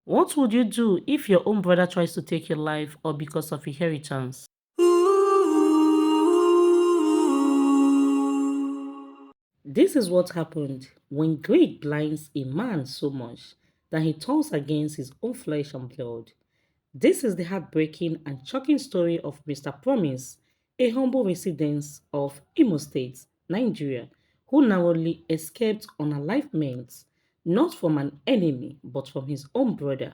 What would you do if your own brother tries to take your life or because of inheritance? This is what happened when greed blinds a man so much that he turns against his own flesh and blood. This is the heartbreaking and shocking story of Mr. Promise, a humble resident of Imo State, Nigeria, who narrowly escaped unalivement, not from an enemy but from his own brother.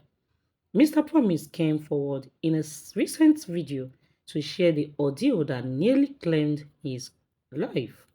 Mr. Promise came forward in a recent video to share the ordeal that nearly claimed his life.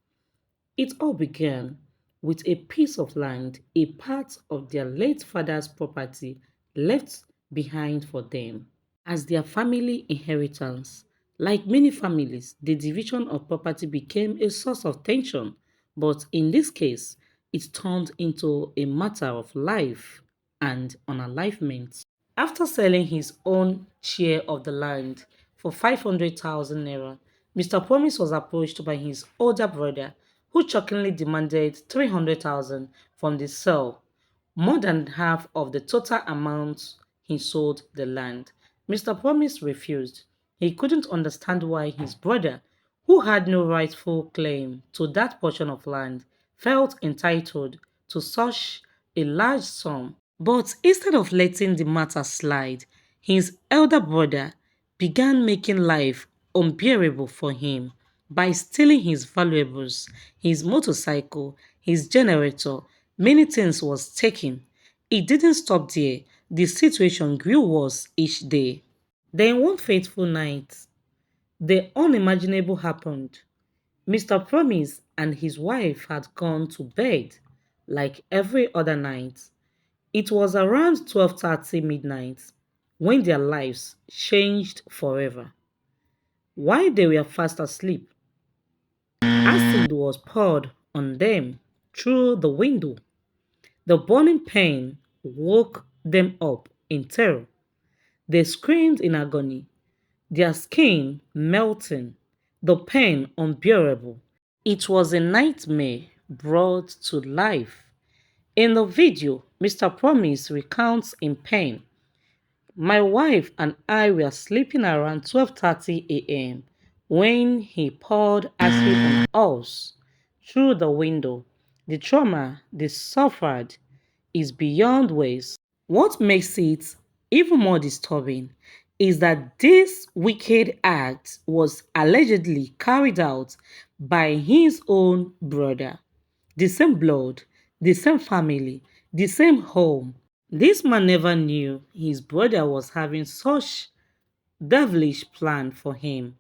It all began with a piece of land, a part of their late father's property left behind for them as their family inheritance. Like many families, the division of property became a source of tension, but in this case, it turned into a matter of life and unalivement. After selling his own share of the land for 500,000 naira, Mr. Promise was approached by his older brother, who shockingly demanded 300,000 from the sale, more than half of the total amount he sold the land. Mr. Promise refused. He couldn't understand why his brother, who had no rightful claim to that portion of land, felt entitled to such a large sum. But instead of letting the matter slide, his elder brother began making life unbearable for him by stealing his valuables, his motorcycle, his generator. Many things was taken. It didn't stop there. The situation grew worse each day. Then one fateful night, the unimaginable happened. Mr. Promise and his wife had gone to bed like every other night. It was around 12:30 midnight when their lives changed forever. While they were fast asleep, acid was poured on them through the window. The burning pain woke them up in terror. They screamed in agony, their skin melting, the pain unbearable. It was a nightmare brought to life. In the video, Mr. Promise recounts in pain, "My wife and I were sleeping around 12:30 a.m. when he poured acid on us through the window. The trauma they suffered is beyond words." What makes it even more disturbing is that this wicked act was allegedly carried out by his own brother. The same blood, the same family, the same home. This man never knew his brother was having such devilish plan for him.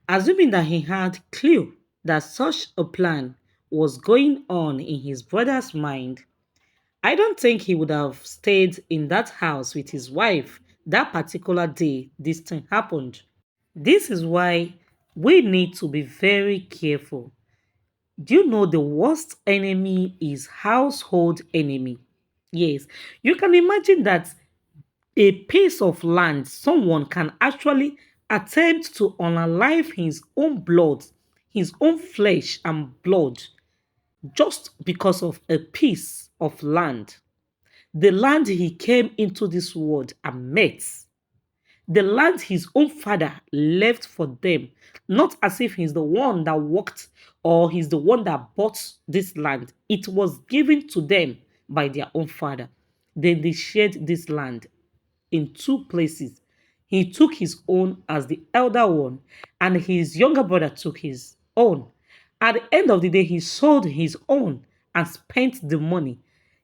Assuming that he had clue that such a plan was going on in his brother's mind, I don't think he would have stayed in that house with his wife that particular day this thing happened. This is why we need to be very careful. Do you know the worst enemy is household enemy? Yes, you can imagine that a piece of land, someone can actually attempt to unalive his own blood, his own flesh and blood, just because of a piece of land. The land he came into this world and met, the land his own father left for them, not as if he's the one that worked or he's the one that bought this land. It was given to them by their own father. Then they shared this land in two places. He took his own as the elder one, and his younger brother took his own. At the end of the day, he sold his own and spent the money.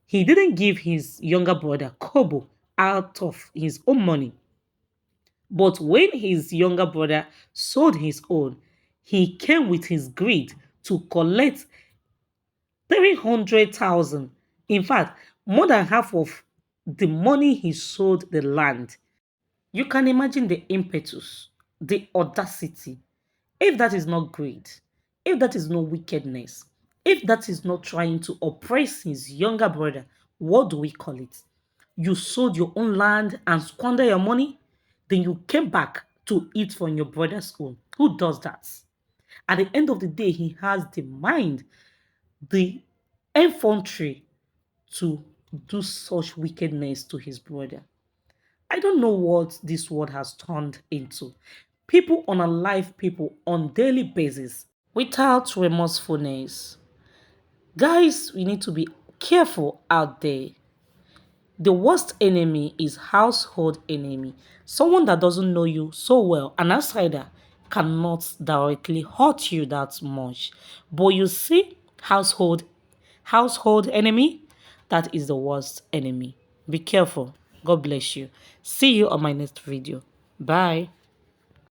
He didn't give his younger brother kobo out of his own money. But when his younger brother sold his own, he came with his greed to collect 300,000. In fact, more than half of the money he sold the land. You can imagine the impetus, the audacity. If that is not greed, if that is not wickedness, if that is not trying to oppress his younger brother, what do we call it? You sold your own land and squander your money, then you came back to eat from your brother's own. Who does that? At the end of the day, he has the mind, the infantry to do such wickedness to his brother. I don't know what this world has turned into. People unalive people on daily basis without remorsefulness. Guys, we need to be careful out there. The worst enemy is household enemy. Someone that doesn't know you so well, an outsider, cannot directly hurt you that much. But you see, household enemy, that is the worst enemy. Be careful. God bless you. See you on my next video. Bye.